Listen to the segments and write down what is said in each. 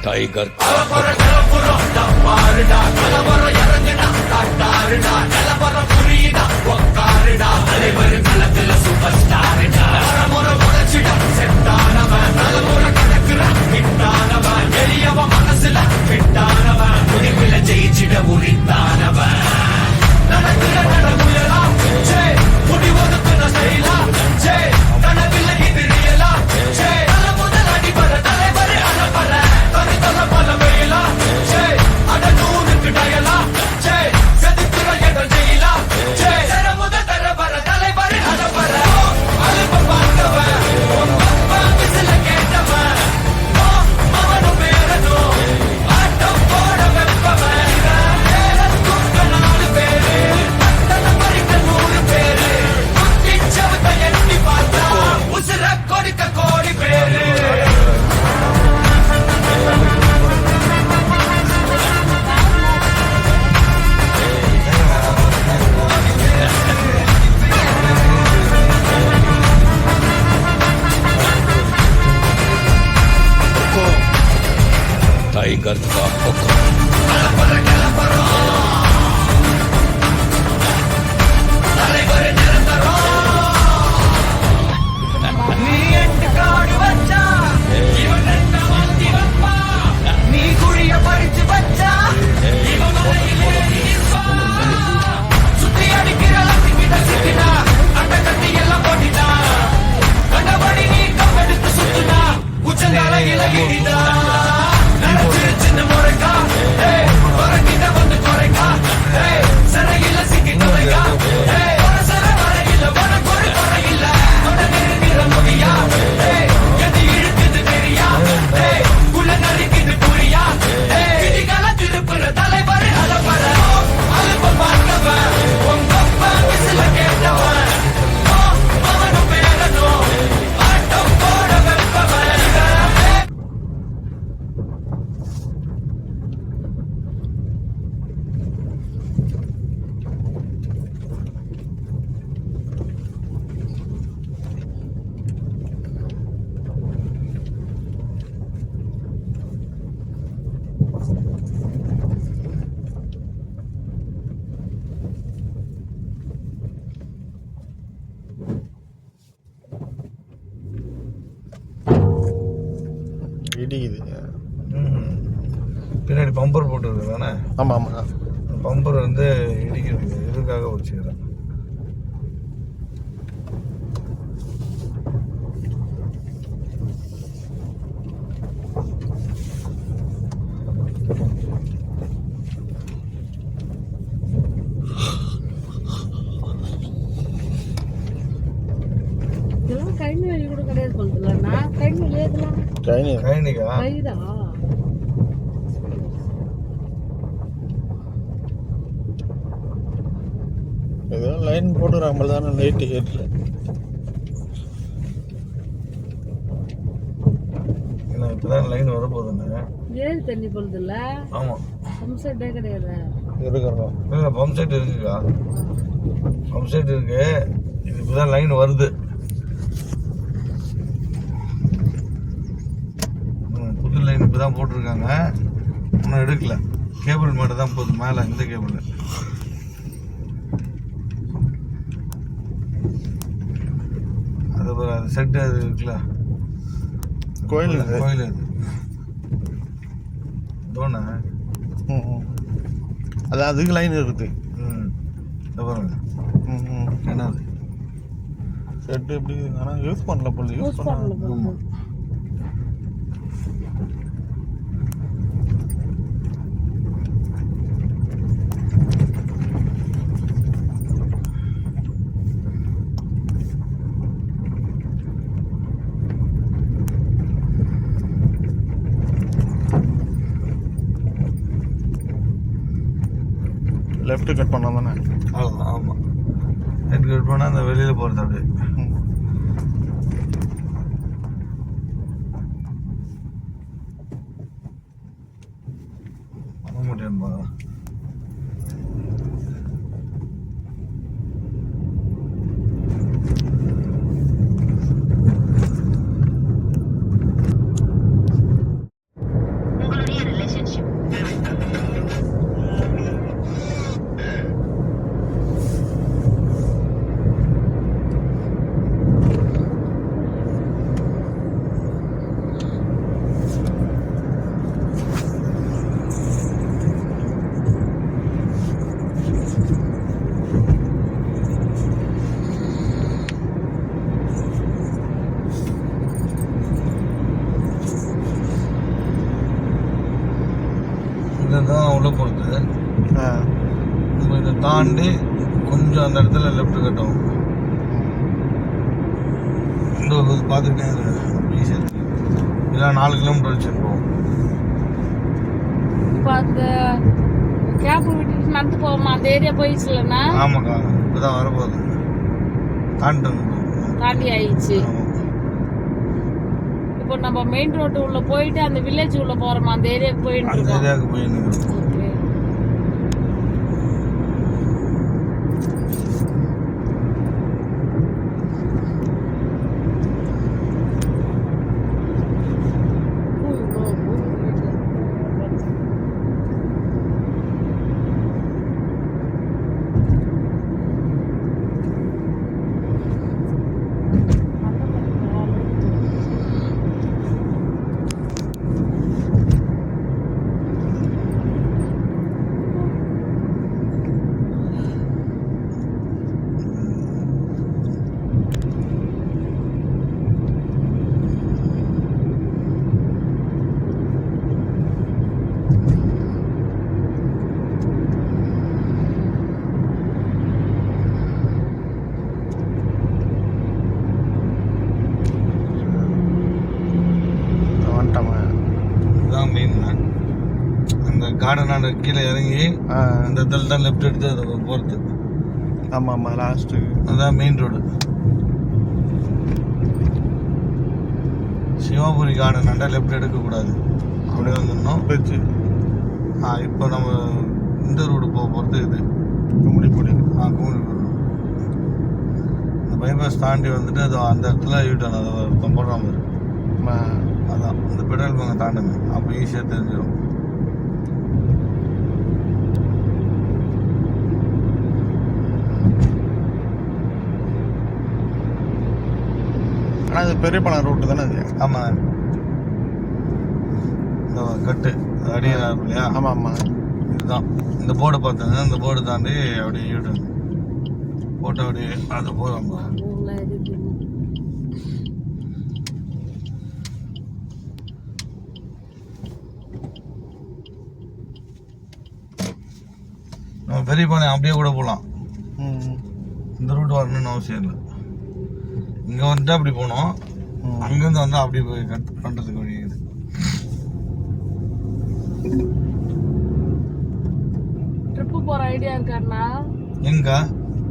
Tiger மனசுல விட்டானவன் முடிவில் ஜெயிச்சிட உரித்தானவன் நடக்கிற நடமுயலா முடிவதுக்குன ஸ்டைலா கனவில்லை இது ரியலா முதல் அடிபட தலைவர் அலப்பற தனித்தல பல வெயிலா அட நூறுக்கு டயலா செதுக்குற என்ற ஜெயிலா முதல் தரவர தலைவர் அலப்பற அலுப்ப பார்த்தவன் சில கேட்டவன் அவனும் பேரனும் ஆட்டம் போட வெப்பவன் நாலு பேரு பறிக்க 100 பேரு குட்டிச்சவத்தை எட்டி பார்த்தா உசுர கொடுக்க கோடி பேரு टाइगर का हुक्म சின்ன முறைக்கா வந்து குறைக்கா சிறையில் சிக்கி குறைக்கா இடிக்குது. பின்னாடி பம்பர் போட்டுருக்கு தானே? ஆமாம் ஆமாம். பம்பர் வந்து இடிக்கிறது இதுக்காக வச்சுக்கிறேன். ஏதோ லைன் போட்டுறாங்க தானே லைட்டு ஏற்ற. இப்பதான் லைன் வரப்போகுதுன்னு ஏழு தண்ணி போகுதுல்ல. ஆமா, பம்ப் செட்டே கிடையாது. இருக்கிறோம். இல்லை, பம்ப் செட் இருக்குக்கா, பம்ப் செட் இருக்கு. இது இப்பதான் லைன் வருது. புது லைன் இப்பதான் போட்டிருக்காங்க, இன்னும் எடுக்கல. கேபிள் மட்டும் தான் போகுது மேலே, இந்த கேபிள். அது செட்டு அது இருக்குல்ல, கோயில் கோயில் அது தோணை. அதான் அதுக்கு லைன் இருக்குது. பாருங்க என்னது செட்டு எப்படி, ஆனால் யூஸ் பண்ணல போல. யூஸ் பண்ணல. லெஃப்ட் கட் பண்ணா தானே? அவ்வளோதான். ஆமாம், லெஃப்ட் கட் பண்ணால் அந்த வெளியில் போகிறது அப்படியே. பண்ண முடியும்பா. இதுதான் உள்ள போகிறது. நம்ம இதை தாண்டி கொஞ்சம் அந்த இடத்துல லெஃப்ட் கட்டும். இந்த ஒரு பார்த்துக்கிட்டே ஈஸியாக இருக்கு. இல்லை 4 கிலோமீட்டர் வச்சுட்டு போவோம். இப்போ அந்த கேப் விட்டுட்டு நடந்து போவோமா அந்த ஏரியா போயிடுச்சுலண்ணா? ஆமாக்கா, இப்போதான் வரப்போகுது. தாண்டி ஆயிடுச்சு. இப்போ நம்ம மெயின் ரோடு உள்ள போயிட்டு அந்த வில்லேஜ் உள்ள போறோமா அந்த ஏரியாவுக்கு போயிட்டு அந்த இருக்கோம். ஏரியாவுக்கு போயிட்டு ஓகே. இதுதான் மெயின். அந்த கார்டனான கீழே இறங்கி அந்த இடத்துல தான் லெஃப்ட் எடுத்து அதை போகிறது. ஆமாம் ஆமாம், லாஸ்ட்டு அதுதான் மெயின் ரோடு. சிவாபுரி கார்டனாண்டா லெஃப்ட் எடுக்கக்கூடாது, அப்படி வந்துடணும். போயிடுச்சு. இப்போ நம்ம இந்த ரோடு போகிறது இது கும்மிடிப்பூடி. கும்மிடிப்பூடி. இந்த பைபாஸ் தாண்டி வந்துட்டு அது அந்த இடத்துல யூட்டன் அதை போடுற மாதிரி. அதான் இந்த பெட்ரோல் பங்கை தாண்டுங்க, அப்போ ஈஸியாக தெரிஞ்சிடும். ஆனால் அது பெரிய பணம் ரோட்டு தானே அது? ஆமாம், இந்த கட்டு அடியாக இருக்கும் இல்லையா? ஆமாம் ஆமாம், இதுதான் இந்த போர்டை பார்த்துங்க. இந்த போர்டு தாண்டி அப்படியே யூட்டன் போட்டு அப்படியே அது போகிறோம். நம்ம பெரிய பாளையம் அப்படியே கூட போகலாம். இந்த ரூட் வரணும்னு அவசியம் இல்லை. இங்கே வந்துட்டு அப்படி போனோம், அங்கேருந்து வந்தால் அப்படி போய் கட் பண்ணுறதுக்கு வழி இது. ட்ரிப்பு போற ஐடியா இருக்காண்ணா? எங்க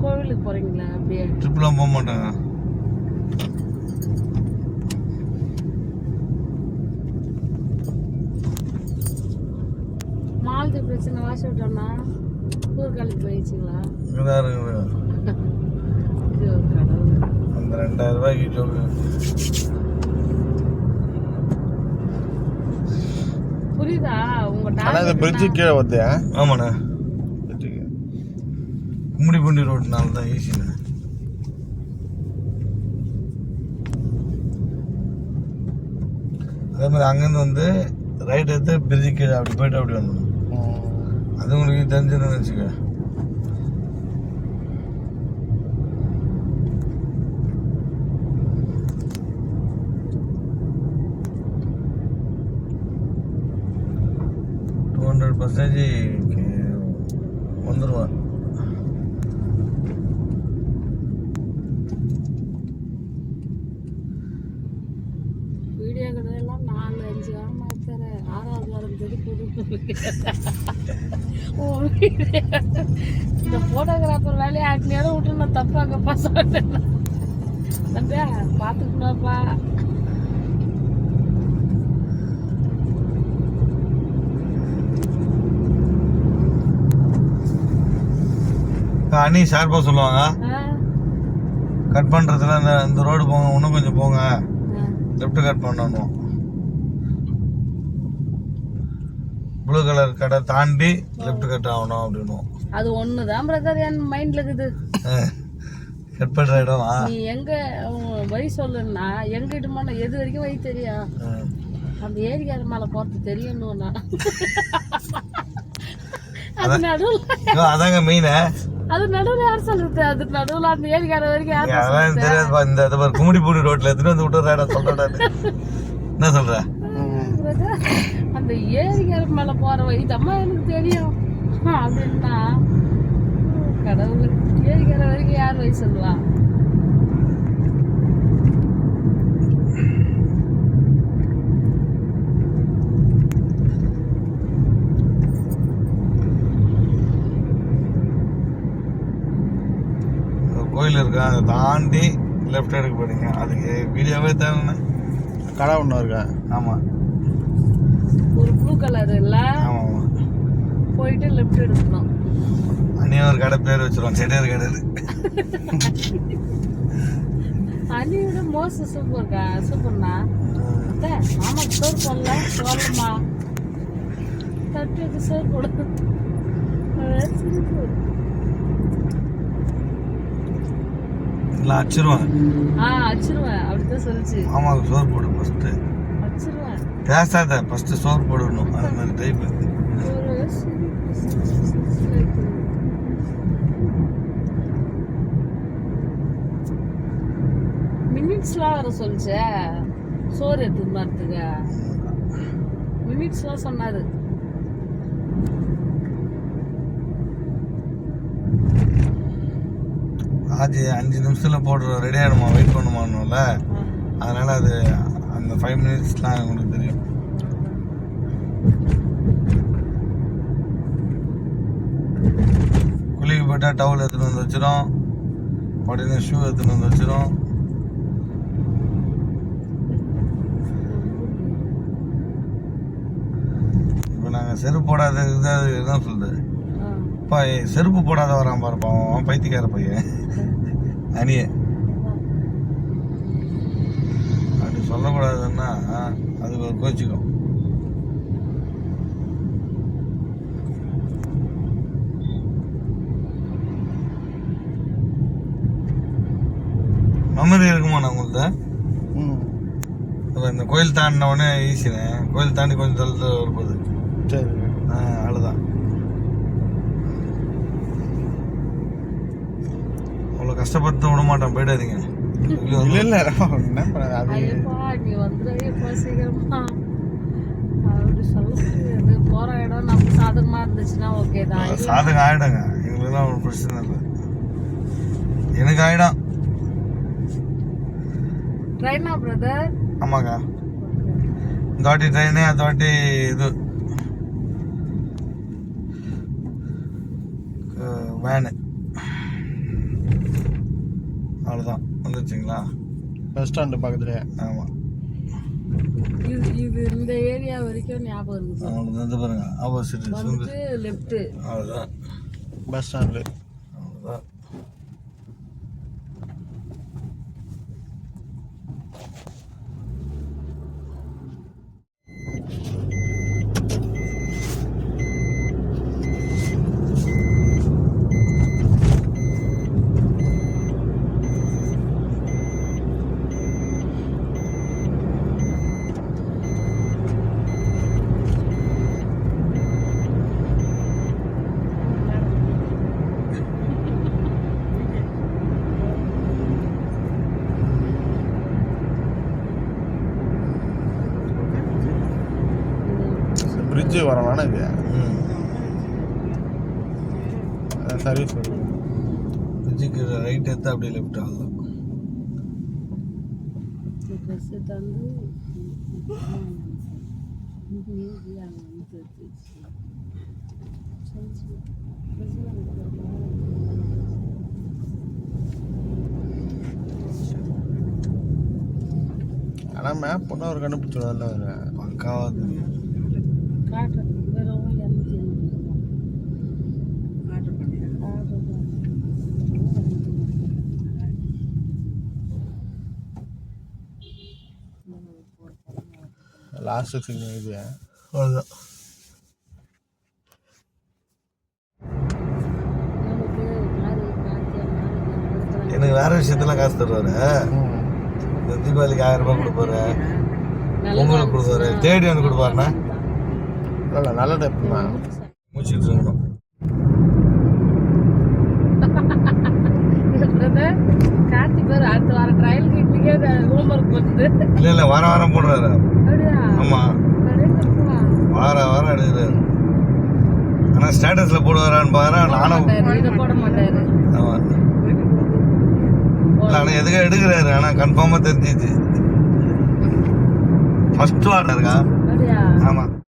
கோவிலுக்கு போறீங்களா? அப்படியே ட்ரிப்லாம் போக மாட்டாங்க. மாலத்தி பிரச்சனை வாசி விட்டோம்னா ஊர்காலுக்கு போயிடுச்சிங்களா? இங்கதான் இருக்குது அந்த 2000 ரூபாய்க்கு ஜோக்கு. புரியுதா உங்க ஆனால் இந்த பிரிட்ஜு கீழே வருது. ஆமாண்ணே, கும்மிடிப்பூண்டி ரோடுனால தான் ஈஸிண்ணே. அதே மாதிரி அங்கேருந்து வந்து ரைட் எடுத்து பிரிட்ஜு கீழே அப்படி போயிட்டு அப்படி வந்துடும். அது உங்களுக்கு தெரிஞ்சதுன்னு வச்சுக்க. வந்துடுவான். வீடியோ கடையெல்லாம் 4-5 வாரமா தர 6வது வாரம் தேதி இந்த போட்டோகிராஃபர் வேலையை 8 நேரம் விட்டு நான் தப்பாங்கப்பா சொல்லிட்டேன். தம்பியா பார்த்துக்கணும்ப்பா. அண்ணி ஷார்ப்பாக சொல்லுவாங்க, கட் பண்ணுறதுல இந்த ரோடு போங்க, இன்னும் கொஞ்சம் போங்க, லெஃப்ட் கட் பண்ணணும். ப்ளூ கலர் கடை தாண்டி லெஃப்ட் கட் ஆகணும் அப்படின்னும். அது ஒண்ணுதான் பிரதர் என் மைண்ட்ல இருக்குது. கட் பண்ணுற இடம் நீ எங்க வழி சொல்லுன்னா எங்க இட்டுமா எது வரைக்கும் வழி தெரியும். அந்த ஏரிக்கார மேல போறது தெரியணும்னா அது நடுவுல அதாங்க மெயின். அது நடுவுல யார் சொல்றது? அது நடுவுல அந்த ஏரிக்கார வரைக்கும் யார் அதெல்லாம் தெரியாது. இந்த கும்மிடிப்பூடி ரோட்ல எடுத்துட்டு வந்து விட்டுற இடம் சொல்றேன். என்ன சொல்ற? பிரதர் அந்த ஏரிக்கரை மேல போற வழி தம்மா எனக்கு தெரியும் அப்படின்னா கடவுள் ஏரிக்கரை வரைக்கும் யார் வழி சொல்லுவா? கோயில் இருக்கு, அதை தாண்டி லெஃப்ட் எடுக்க போறீங்க. அதுக்கு வீடியோவே தேவைண்ணே. கடை ஒன்று இருக்கா? ஆமாம் ஒரு ப்ளூ கலர் இல்ல ஆமாம் ஆமாம். போயிட்டு லெஃப்ட் எடுக்கணும். அன்னி ஒரு கடை பேர் வச்சிருவோம், செட்டியார் கடை. அனியோட மோச சூப்பர்ண்ணா. மாமா சோறு போடல போடலம்மா தட்டு சோறு போட இல்லை அச்சிருவேன். அச்சிருவேன் அப்படித்தான் சொல்லிச்சு. மாமாவுக்கு சோறு போடு ஃபஸ்ட்டு. அச்சிருவேன் பேசாத, ஃபஸ்ட்டு சோறு போடணும். அது மாதிரி டைப். மினிட்ஸ்லாம் வர சொல்லிச்சே சோறு எடுத்துன்னு வரதுக்கு. மினிட்ஸ்லாம் சொன்னாரு. அது 5 நிமிஷத்தில் போடுற ரெடி ஆகிடுமா, வெயிட் பண்ணுமான்னுல. அதனால அது அந்த 5 மினிட்ஸ்லாம் உங்களுக்கு தெரியும். குளிக்க போயிட்டா டவுல் எடுத்துகிட்டு வந்து வச்சிடும், உடனே ஷூ எடுத்துகிட்டு வந்து வச்சிடும். இப்போ நாங்கள் செருப்பு போடாத இது என்ன சொல்லுது, இப்போ செருப்பு போடாத வரான் பாருப்பான், அவன் பைத்தியக்கார பையன் அணிய. அப்படி சொல்லக்கூடாதுன்னா அது ஒரு கோச்சிக்கும். மெமரி இருக்குமாண்ணா உங்கள்கிட்ட? இந்த கோயில் தாண்டின உடனே ஈஸிண்ணே. கோயில் தாண்டி கொஞ்சம் தள்ளி வரும்போது சரி அவ்வளோதான். அவ்வளோ கஷ்டப்பட்டு விட மாட்டான், போயிடாதீங்க. இல்லை இல்லை என்ன பண்ண அது நீ வந்துடுப்பா சீக்கிரமா அப்படி சொல்ல முடியாது. போற இடம் நமக்கு சாதகமா இருந்துச்சுன்னா ஓகே தான். சாதகம் ஆயிடுங்க, எங்களுக்குலாம் ஒரு பிரச்சனை இல்லை. எனக்கு ஆயிடும். ட்ரெயினா பிரதர்? ஆமாக்கா, இந்த வாட்டி ட்ரெயினு, அந்த வாட்டி இது வேனு. அவ்வளோதான், வந்துருச்சுங்களா? பஸ் ஸ்டாண்டு பக்கத்துலேயே. ஆமாம், இது இந்த ஏரியா வரைக்கும் ஞாபகம் இருந்துச்சு. அவ்வளோதான். வந்து பாருங்க, ஆப்போசிட் வந்துட்டு லெஃப்ட். அவ்வளோதான் பஸ் ஸ்டாண்டு. அவ்வளோதான். பிரிட்ஜு வரலாம்னா இது சர்வீஸ் பிரிட்ஜுக்கு ரைட் எடுத்து அப்படியே லெஃப்ட் ஆகலாம். ட்ரெஸ்ஸு தந்து ஆனால் மேப் பண்ணால் ஒரு கண்டுபிடிச்சிடுவார்ல அவர். பக்காவாக தெரியும். காட்டுறேன். வெறும் 280 லாஸ்ட் சிக்னல் இது. அவ்வளோதான். எனக்கு வேற விஷயத்துல காசு தருவாரு. இந்த தீபாவளிக்கு 1000 ரூபாய் கொடுப்பாரு, உங்களுக்கு கொடுப்பாரு, தேடி வந்து கொடுப்பாருண்ணா. இல்லை நல்ல டைப் தான். முடிச்சுட்டு இருக்கணும். கார்த்தி பேர் அடுத்த வாரம் ட்ரையல் கிட்லிக்கே ஹோம்ஒர்க் பண்ணுது. இல்லை இல்லை, வாரம் வாரம் போடுறாரு. அப்படியா? ஆமாம், வார வாரம் எடுக்கிறாரு. ஆனா ஸ்டேட்டஸ்ல போடுவாரான்னு பாரு. நானும் இதை போட மாட்டாரு. ஆமா. ஆனா எதுக்கு எடுக்கிறாரு. ஆனா கன்ஃபார்மா தெரிஞ்சிச்சு. ஃபர்ஸ்ட் வாரம் இருக்கா. அப்படியா? ஆமா.